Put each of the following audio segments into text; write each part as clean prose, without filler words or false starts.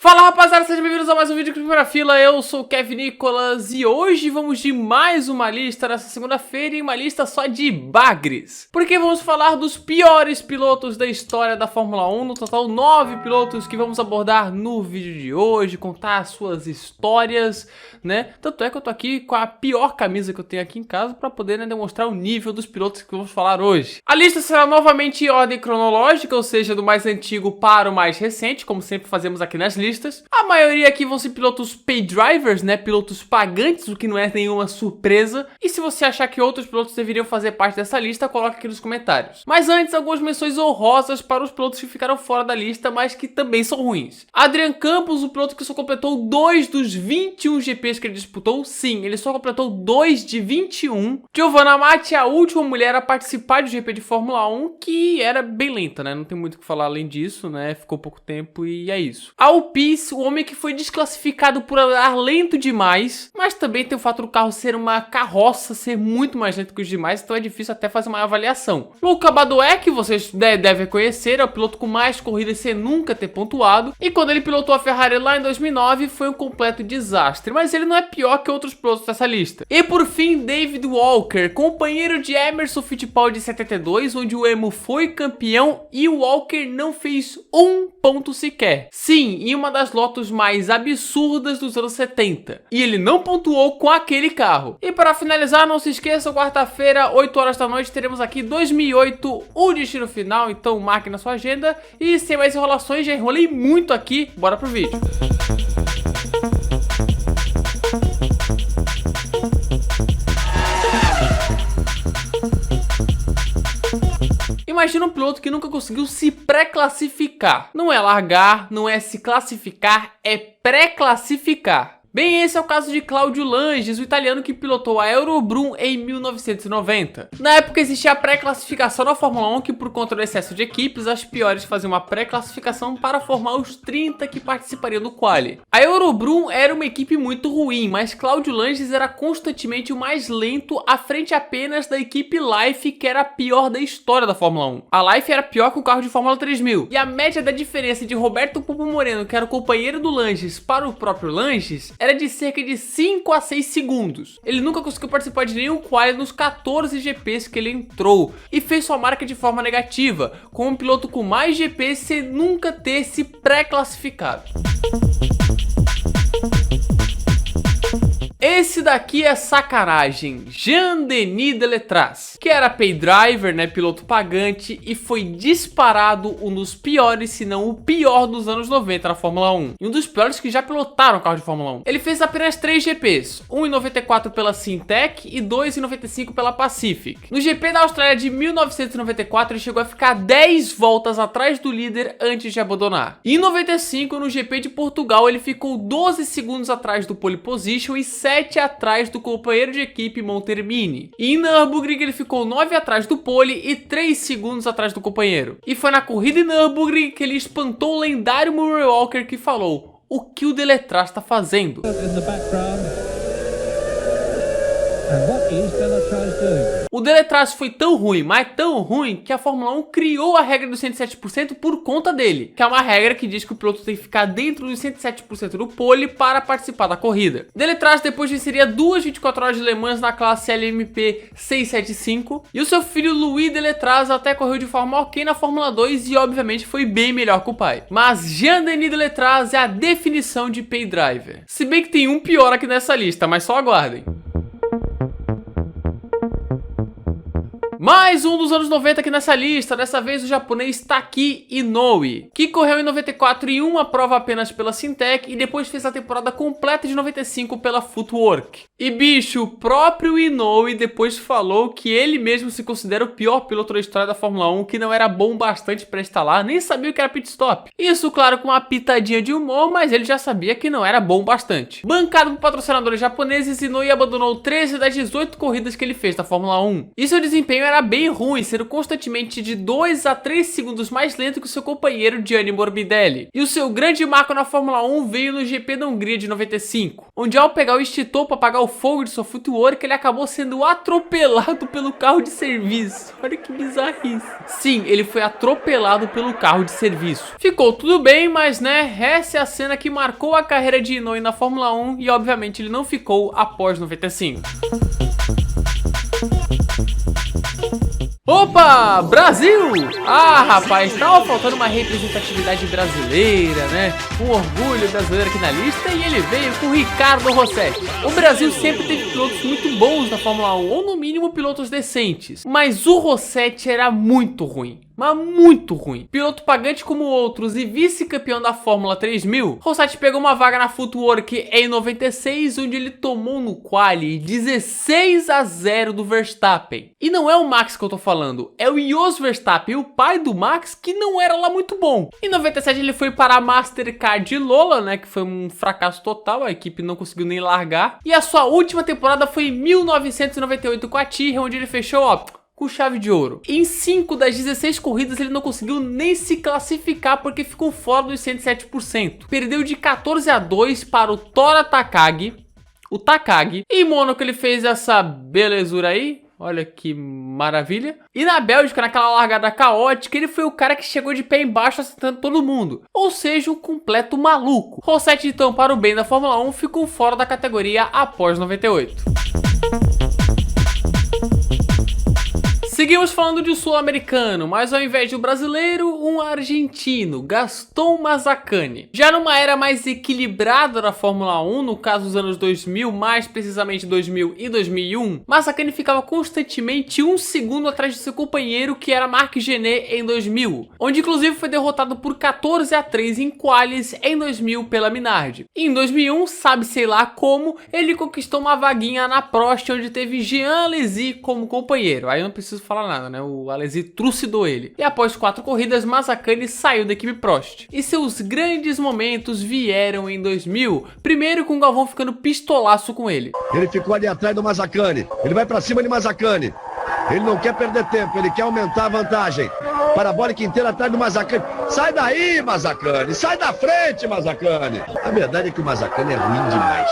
Fala rapaziada, sejam bem-vindos a mais um vídeo aqui na fila. Eu sou o Kevin Nicolas e hoje vamos de mais uma lista nessa segunda-feira e uma lista só de bagres. Porque vamos falar dos piores pilotos da história da Fórmula 1, no total 9 pilotos que vamos abordar no vídeo de hoje, contar as suas histórias, né? Tanto é que eu tô aqui com a pior camisa que eu tenho aqui em casa para poder, né, demonstrar o nível dos pilotos que vamos falar hoje. A lista será novamente em ordem cronológica, ou seja, do mais antigo para o mais recente, como sempre fazemos aqui nas listas. A maioria aqui vão ser pilotos pay drivers, né, pilotos pagantes, o que não é nenhuma surpresa. E se você achar que outros pilotos deveriam fazer parte dessa lista, coloca aqui nos comentários. Mas antes, algumas menções honrosas para os pilotos que ficaram fora da lista, mas que também são ruins. Adrian Campos, o piloto que só completou 2 dos 21 GPs que ele disputou. Sim, ele só completou 2 de 21. Giovanna Amati, a última mulher a participar de GP de Fórmula 1, que era bem lenta, né, não tem muito o que falar além disso, né, ficou pouco tempo e é isso. Alpine, o homem que foi desclassificado por andar lento demais, mas também tem o fato do carro ser uma carroça, ser muito mais lento que os demais, então é difícil até fazer uma avaliação. Luca Badoer, que vocês devem conhecer, é o piloto com mais corridas sem nunca ter pontuado, e quando ele pilotou a Ferrari lá em 2009 foi um completo desastre, mas ele não é pior que outros pilotos dessa lista. E por fim, David Walker, companheiro de Emerson Fittipaldi de 72, onde o Emo foi campeão e o Walker não fez um ponto sequer. Sim, em uma das lotos mais absurdas dos anos 70. E ele não pontuou com aquele carro. E para finalizar, não se esqueçam, quarta-feira, 8 horas da noite, teremos aqui 2008, o destino final, então marque na sua agenda. E sem mais enrolações, já enrolei muito aqui, bora pro vídeo. Imagina um piloto que nunca conseguiu se pré-classificar. Não é largar, não é se classificar, é pré-classificar. Bem, esse é o caso de Claudio Langes, o italiano que pilotou a Eurobrum em 1990. Na época existia a pré-classificação na Fórmula 1, que por conta do excesso de equipes, as piores faziam uma pré-classificação para formar os 30 que participariam do quali. A Eurobrum era uma equipe muito ruim, mas Claudio Langes era constantemente o mais lento, à frente apenas da equipe Life, que era a pior da história da Fórmula 1. A Life era pior que o carro de Fórmula 3000. E a média da diferença de Roberto Pupo Moreno, que era o companheiro do Langes, para o próprio Langes, era de cerca de 5 a 6 segundos. Ele nunca conseguiu participar de nenhum quali nos 14 GPs que ele entrou e fez sua marca de forma negativa, como um piloto com mais GPs sem nunca ter se pré-classificado. Esse daqui é sacanagem, Jean-Denis Delétraz, que era pay driver, né, piloto pagante, e foi disparado um dos piores, se não o pior dos anos 90 na Fórmula 1. E um dos piores que já pilotaram carro de Fórmula 1. Ele fez apenas 3 GPs, um em 94 pela Syntec e 2 em 95 pela Pacific. No GP da Austrália de 1994 ele chegou a ficar 10 voltas atrás do líder antes de abandonar. E em 95 no GP de Portugal ele ficou 12 segundos atrás do pole position e 7 atrás do companheiro de equipe Montermini. E em Nürburgring ele ficou 9 atrás do pole e 3 segundos atrás do companheiro. E foi na corrida em Nürburgring que ele espantou o lendário Murray Walker, que falou: "O que o Delétraz está fazendo?" O Delétraz foi tão ruim, mas tão ruim, que a Fórmula 1 criou a regra dos 107% por conta dele, que é uma regra que diz que o piloto tem que ficar dentro dos 107% do pole para participar da corrida. Delétraz depois venceria 2 24 horas de Le Mans na classe LMP 675, e o seu filho Louis Delétraz até correu de forma ok na Fórmula 2 e obviamente foi bem melhor que o pai. Mas Jean-Denis Delétraz é a definição de pay driver. Se bem que tem um pior aqui nessa lista, mas só aguardem. Mais um dos anos 90 aqui nessa lista, dessa vez o japonês Taki Inoue, que correu em 94 em uma prova apenas pela Syntec e depois fez a temporada completa de 95 pela Footwork. E bicho, o próprio Inoue depois falou que ele mesmo se considera o pior piloto da história da Fórmula 1, que não era bom bastante para estar lá, nem sabia o que era pit stop. Isso, claro, com uma pitadinha de humor, mas ele já sabia que não era bom bastante. Bancado por patrocinadores japoneses, Inoue abandonou 13 das 18 corridas que ele fez na Fórmula 1. E seu desempenho era era bem ruim, sendo constantemente de 2 a 3 segundos mais lento que o seu companheiro Gianni Morbidelli. E o seu grande marco na Fórmula 1 veio no GP da Hungria de 95, onde ao pegar o extintor para apagar o fogo de sua footwork, ele acabou sendo atropelado pelo carro de serviço. Olha que bizarrice. Sim, ele foi atropelado pelo carro de serviço. Ficou tudo bem, mas né, essa é a cena que marcou a carreira de Inouye na Fórmula 1 e obviamente ele não ficou após 95. Opa, Brasil! Ah, rapaz, tava faltando uma representatividade brasileira, né? Um orgulho brasileiro aqui na lista e ele veio com Ricardo Rossetti. O Brasil sempre teve pilotos muito bons na Fórmula 1, ou no mínimo pilotos decentes. Mas o Rossetti era muito ruim. Mas muito ruim. Piloto pagante como outros e vice-campeão da Fórmula 3000, Rossetti pegou uma vaga na Footwork em 96, onde ele tomou no quali 16-0 do Verstappen. E não é o Max que eu tô falando, é o Jos Verstappen, o pai do Max, que não era lá muito bom. Em 97 ele foi para a Mastercard de Lola, né, que foi um fracasso total, a equipe não conseguiu nem largar. E a sua última temporada foi em 1998 com a Tyrrell, onde ele fechou, ó, com chave de ouro. Em 5 das 16 corridas ele não conseguiu nem se classificar porque ficou fora dos 107%. Perdeu de 14-2 para o Tora Takagi, o Takagi. E em Mônaco ele fez essa belezura aí. Olha que maravilha. E na Bélgica, naquela largada caótica, ele foi o cara que chegou de pé embaixo acertando todo mundo. Ou seja, um completo maluco. Rossetti, então, para o bem da Fórmula 1, ficou fora da categoria após 98. Seguimos falando de um sul-americano, mas ao invés de um brasileiro, um argentino, Gastón Mazacane. Já numa era mais equilibrada da Fórmula 1, no caso dos anos 2000, mais precisamente 2000 e 2001, Mazacane ficava constantemente um segundo atrás de seu companheiro, que era Marc Gené em 2000, onde inclusive foi derrotado por 14-3 em qualis em 2000 pela Minardi. E em 2001, sabe sei lá como, ele conquistou uma vaguinha na Prost, onde teve Jean Alesi como companheiro. Aí eu não preciso falar nada, né? O Alesi trucidou ele. E após 4 corridas, Mazacane saiu da equipe Prost. E seus grandes momentos vieram em 2000. Primeiro com o Galvão ficando pistolaço com ele. Ele ficou ali atrás do Mazacane. Ele vai pra cima de Mazacane. Ele não quer perder tempo, ele quer aumentar a vantagem. Parabólica inteira atrás do Mazacane. Sai daí, Mazacane! Sai da frente, Mazacane! A verdade é que o Mazacane é ruim demais.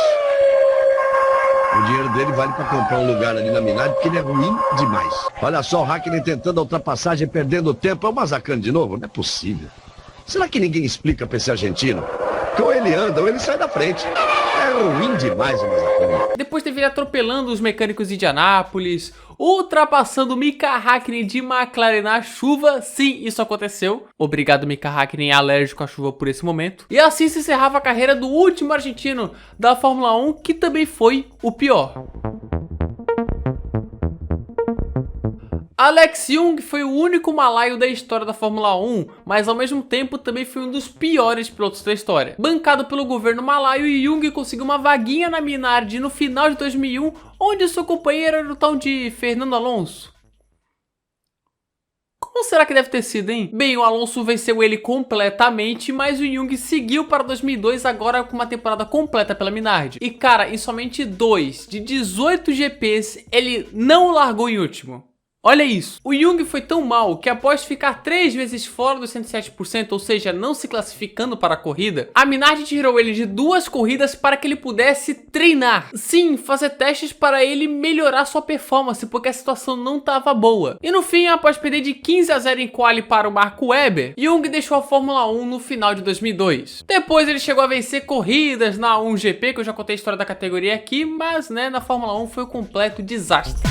O dinheiro dele vale para comprar um lugar ali na Minardi, porque ele é ruim demais. Olha só o Hakkinen tentando a ultrapassagem, perdendo tempo. É o Mazacane de novo? Não é possível. Será que ninguém explica para esse argentino? Que ou ele anda ou ele sai da frente. É ruim demais o Mazacane. Depois teve ele atropelando os mecânicos de Indianápolis, ultrapassando Mika Hakkinen de McLaren na chuva. Sim, isso aconteceu. Obrigado, Mika Hakkinen, alérgico à chuva por esse momento. E assim se encerrava a carreira do último argentino da Fórmula 1, que também foi o pior. Alex Yoong foi o único malaio da história da Fórmula 1, mas ao mesmo tempo também foi um dos piores pilotos da história. Bancado pelo governo malaio, Yoong conseguiu uma vaguinha na Minardi no final de 2001, onde seu companheiro era o tal de Fernando Alonso. Como será que deve ter sido, hein? Bem, o Alonso venceu ele completamente, mas o Yoong seguiu para 2002, agora com uma temporada completa pela Minardi. E cara, em somente 2 de 18 GPs, ele não largou em último. Olha isso, o Yoong foi tão mal que após ficar 3 vezes fora dos 107%, ou seja, não se classificando para a corrida, a Minardi tirou ele de 2 corridas para que ele pudesse treinar. Sim, fazer testes para ele melhorar sua performance, porque a situação não estava boa. E no fim, após perder de 15-0 em quali para o Marco Webber, Yoong deixou a Fórmula 1 no final de 2002. Depois ele chegou a vencer corridas na 1GP, que eu já contei a história da categoria aqui, mas né, na Fórmula 1 foi um completo desastre.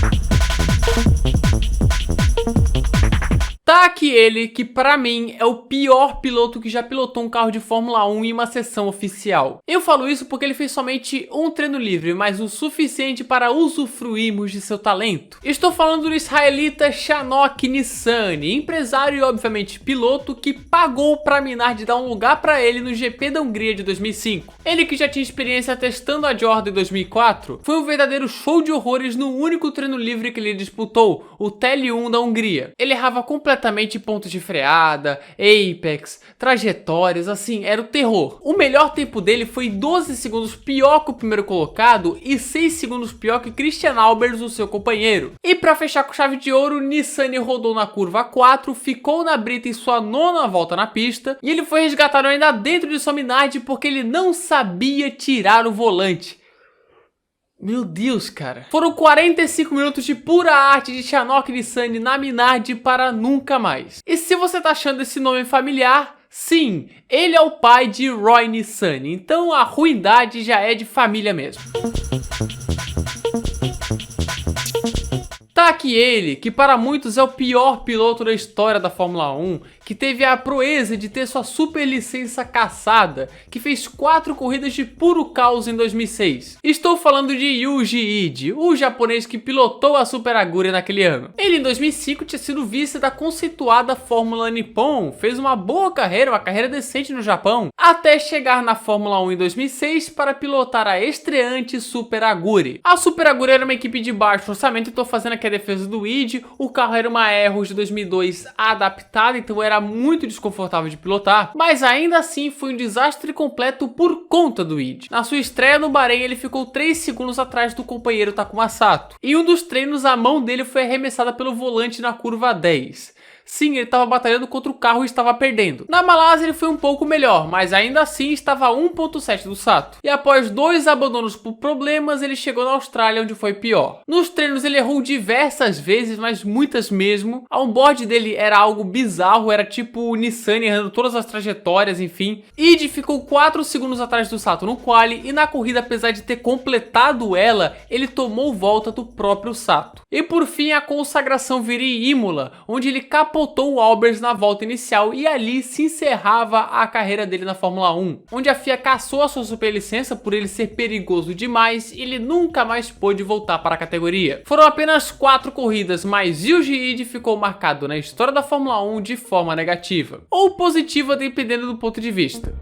Tá aqui ele, que pra mim é o pior piloto que já pilotou um carro de Fórmula 1 em uma sessão oficial. Eu falo isso porque ele fez somente um treino livre, mas o suficiente para usufruirmos de seu talento. Estou falando do israelita Shanok Nissany, empresário e obviamente piloto que pagou pra Minardi dar um lugar pra ele no GP da Hungria de 2005. Ele que já tinha experiência testando a Jordan em 2004, foi um verdadeiro show de horrores no único treino livre que ele disputou, o TL1 da Hungria. Ele errava completamente completamente pontos de freada, apex, trajetórias, assim, era o terror. O melhor tempo dele foi 12 segundos pior que o primeiro colocado e 6 segundos pior que Christian Albers, o seu companheiro. E para fechar com chave de ouro, Nissany rodou na curva 4, ficou na brita em sua 9ª volta na pista e ele foi resgatado ainda dentro de sua Minardi porque ele não sabia tirar o volante. Meu Deus, cara. Foram 45 minutos de pura arte de Shanok Nissany na Minardi para nunca mais. E se você tá achando esse nome familiar, sim, ele é o pai de Roy Nissany, então a ruindade já é de família mesmo. Tá aqui ele, que para muitos é o pior piloto da história da Fórmula 1, que teve a proeza de ter sua super licença cassada, que fez 4 corridas de puro caos em 2006. Estou falando de Yuji Ide, o japonês que pilotou a Super Aguri naquele ano. Ele em 2005 tinha sido vice da conceituada Fórmula Nippon, fez uma boa carreira, uma carreira decente no Japão, até chegar na Fórmula 1 em 2006 para pilotar a estreante Super Aguri. A Super Aguri era uma equipe de baixo orçamento, estou fazendo aqui a defesa do Ide, o carro era uma Erros de 2002 adaptada, então era muito desconfortável de pilotar, mas ainda assim foi um desastre completo por conta do Ide. Na sua estreia no Bahrein ele ficou 3 segundos atrás do companheiro Takuma Sato. Em um dos treinos a mão dele foi arremessada pelo volante na curva 10. Sim, ele estava batalhando contra o carro e estava perdendo. Na Malásia ele foi um pouco melhor, mas ainda assim estava a 1.7 do Sato. E após 2 abandonos por problemas, ele chegou na Austrália, onde foi pior. Nos treinos ele errou diversas vezes, mas muitas mesmo. A onboard dele era algo bizarro, era tipo o Nissany errando todas as trajetórias, enfim. Ide ficou 4 segundos atrás do Sato no quali, e na corrida, apesar de ter completado ela, ele tomou volta do próprio Sato. E por fim a consagração viria em Imola, onde ele capotou o Albers na volta inicial e ali se encerrava a carreira dele na Fórmula 1, onde a FIA cassou a sua superlicença por ele ser perigoso demais e ele nunca mais pôde voltar para a categoria. Foram apenas 4 corridas, mas Yuji Ide ficou marcado na história da Fórmula 1 de forma negativa, ou positiva dependendo do ponto de vista.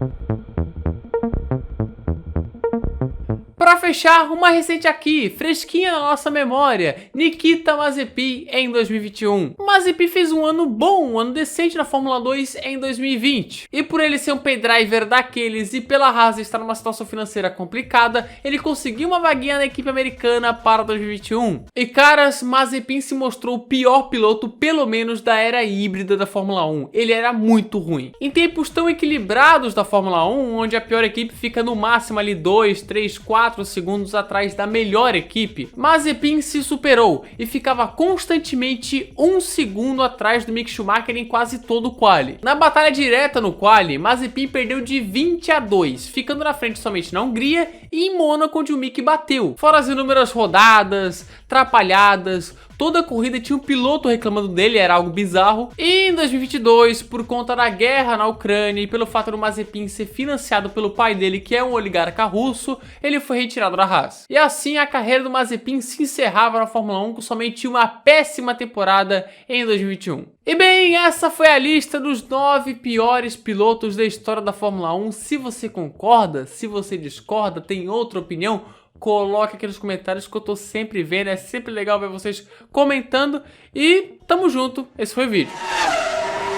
Para fechar, uma recente aqui, fresquinha na nossa memória, Nikita Mazepin em 2021. Mazepin fez um ano bom, um ano decente na Fórmula 2 em 2020. E por ele ser um paydriver daqueles e pela Haas estar numa situação financeira complicada, ele conseguiu uma vaguinha na equipe americana para 2021. E caras, Mazepin se mostrou o pior piloto, pelo menos da era híbrida da Fórmula 1. Ele era muito ruim. Em tempos tão equilibrados da Fórmula 1, onde a pior equipe fica no máximo ali 2, 3, 4 segundos atrás da melhor equipe, Mazepin se superou e ficava constantemente 1 segundo atrás do Mick Schumacher em quase todo o quali. Na batalha direta no quali, Mazepin perdeu de 20-2, ficando na frente somente na Hungria e em Mônaco, onde o Mick bateu. Fora as inúmeras rodadas, atrapalhadas, toda a corrida tinha um piloto reclamando dele, era algo bizarro. E em 2022, por conta da guerra na Ucrânia e pelo fato do Mazepin ser financiado pelo pai dele, que é um oligarca russo, ele foi retirado da Haas. E assim a carreira do Mazepin se encerrava na Fórmula 1 com somente uma péssima temporada em 2021. E bem, essa foi a lista dos 9 piores pilotos da história da Fórmula 1. Se você concorda, se você discorda, tem outra opinião, coloque aqui nos comentários que eu tô sempre vendo, é sempre legal ver vocês comentando e tamo junto, esse foi o vídeo.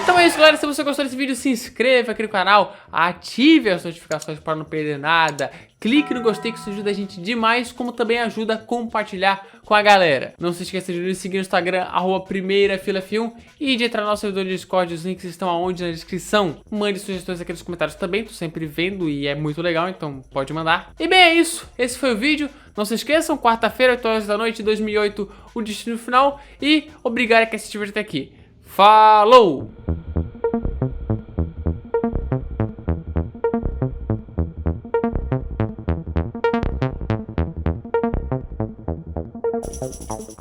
Então é isso, galera, se você gostou desse vídeo, se inscreva aqui no canal, ative as notificações para não perder nada, clique no gostei que isso ajuda a gente demais, como também ajuda a compartilhar com a galera. Não se esqueça de nos seguir no Instagram, @primeirafilaf1 e de entrar no nosso servidor de Discord, os links estão aonde na descrição. Mande sugestões aqui nos comentários também, tô sempre vendo e é muito legal, então pode mandar. E bem, é isso, esse foi o vídeo. Não se esqueçam, quarta-feira, 8 horas da noite, 2008, o destino final. E obrigado a quem assistiu até aqui. Falou!